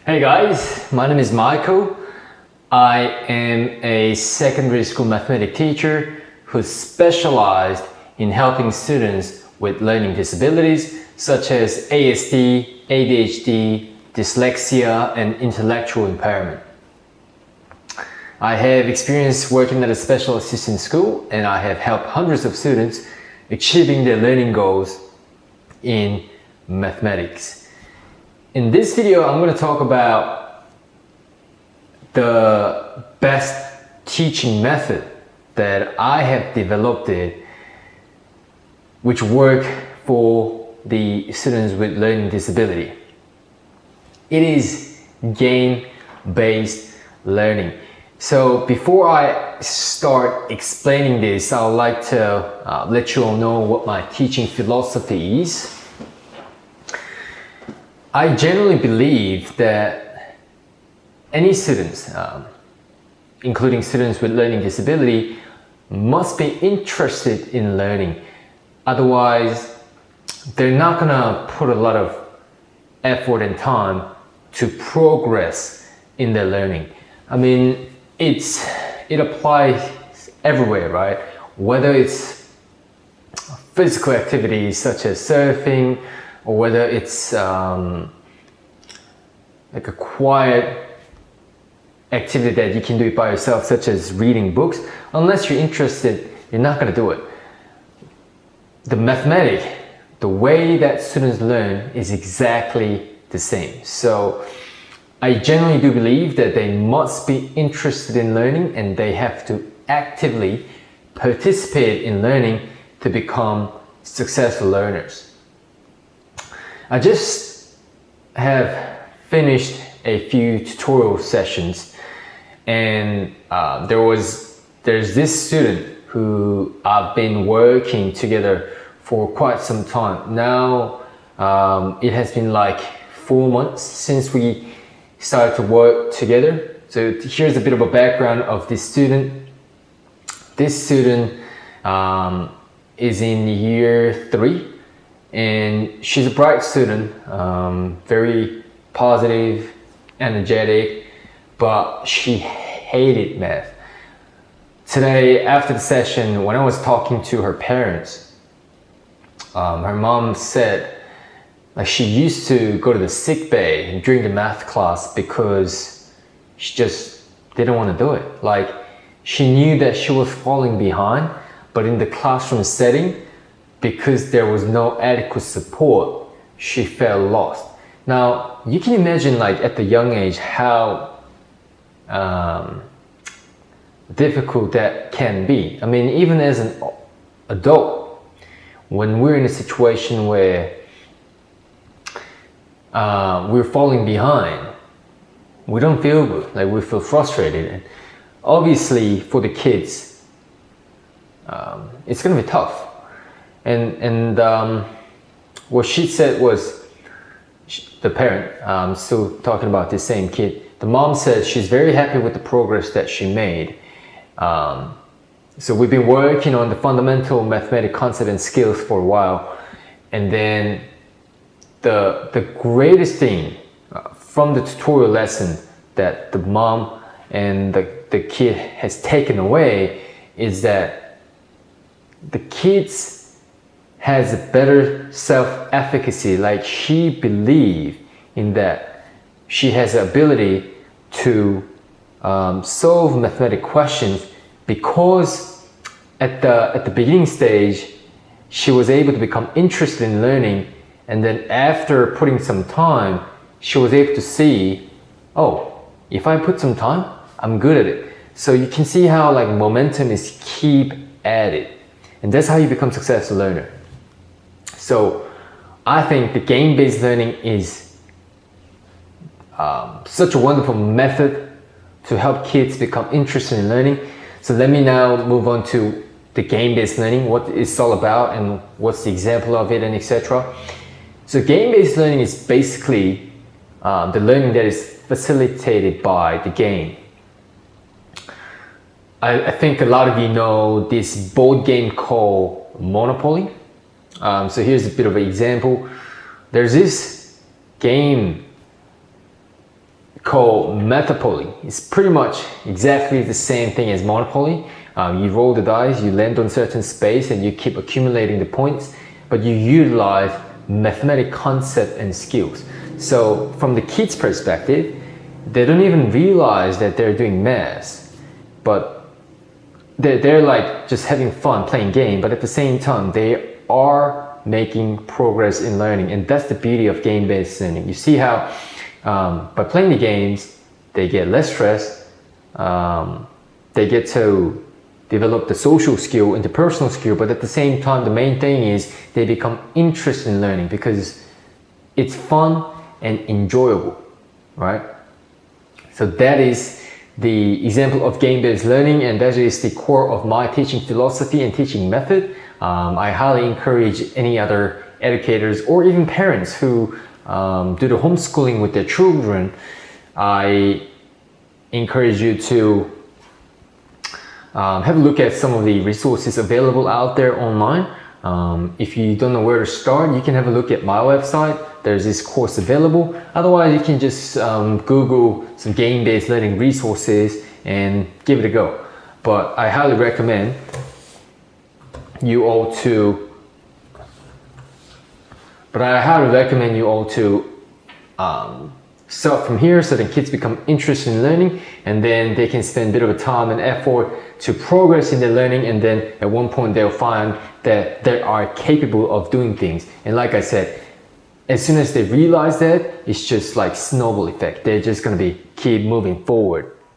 Hey guys, my name is Michael. I am a secondary school mathematics teacher who specialized in helping students with learning disabilities such as ASD, ADHD, dyslexia, and intellectual impairment. I have experience working at a special assistance school, and I have helped hundreds of students achieving their learning goals in mathematics. In this video, I'm going to talk about the best teaching method that I have developed which work for the students with learning disability. It is game-based learning. So before I start explaining this, I would like to let you all know what my teaching philosophy is. I generally believe that any students, including students with learning disability, must be interested in learning. Otherwise, they're not gonna put a lot of effort and time to progress in their learning. I mean, it applies everywhere, right? Whether it's physical activities such as surfing, or whether it's like a quiet activity that you can do it by yourself, such as reading books. Unless you're interested, you're not going to do it. The mathematics, the way that students learn is exactly the same. So I generally do believe that they must be interested in learning, and they have to actively participate in learning to become successful learners. I just have finished a few tutorial sessions, and there's this student who I've been working together for quite some time. Now it has been like 4 months since we started to work together. So here's a bit of a background of this student. This student is in year 3. And she's a bright student, very positive, energetic, but she hated math. Today, after the session, when I was talking to her parents, her mom said like she used to go to the sick bay during the math class because she just didn't want to do it. Like, she knew that she was falling behind, but in the classroom setting, because there was no adequate support, she felt lost. Now, you can imagine, like, at the young age how difficult that can be. I mean, even as an adult, when we're in a situation where we're falling behind, we don't feel good, like we feel frustrated. And obviously for the kids, it's gonna be tough. And what she said was, the parent, still talking about this same kid, the mom said she's very happy with the progress that she made. So we've been working on the fundamental mathematical concept and skills for a while. And then the greatest thing from the tutorial lesson that the mom and the kid has taken away is that the kids has a better self-efficacy. Like, she believed in that she has the ability to solve mathematical questions because at the beginning stage she was able to become interested in learning, and then after putting some time she was able to see, oh, if I put some time, I'm good at it. So you can see how, like, momentum is keep added, and that's how you become a successful learner. So I think the game-based learning is such a wonderful method to help kids become interested in learning. So let me now move on to the game-based learning, what it's all about and what's the example of it, and etc. So game-based learning is basically the learning that is facilitated by the game. I think a lot of you know this board game called Monopoly. So here's a bit of an example. There's this game called Metapoly. It's pretty much exactly the same thing as Monopoly. You roll the dice, you land on certain space, and you keep accumulating the points, but you utilize mathematical concept and skills. So from the kids' perspective, they don't even realize that they're doing math, but they're like just having fun playing game, but at the same time they are making progress in learning, and that's the beauty of game-based learning. You see how by playing the games they get less stress, they get to develop the social skill, interpersonal skill, but at the same time the main thing is they become interested in learning because it's fun and enjoyable, right? So that is the example of game-based learning, and that is the core of my teaching philosophy and teaching method. I highly encourage any other educators or even parents who do the homeschooling with their children. I encourage you to have a look at some of the resources available out there online. If you don't know where to start, you can have a look at my website. There's this course available. Otherwise, you can just Google some game-based learning resources and give it a go. But I highly recommend you all to start from here, so that kids become interested in learning, and then they can spend a bit of a time and effort to progress in their learning, and then at one point they'll find that they are capable of doing things. And like I said, as soon as they realize that, it's just like snowball effect. They're just gonna keep moving forward.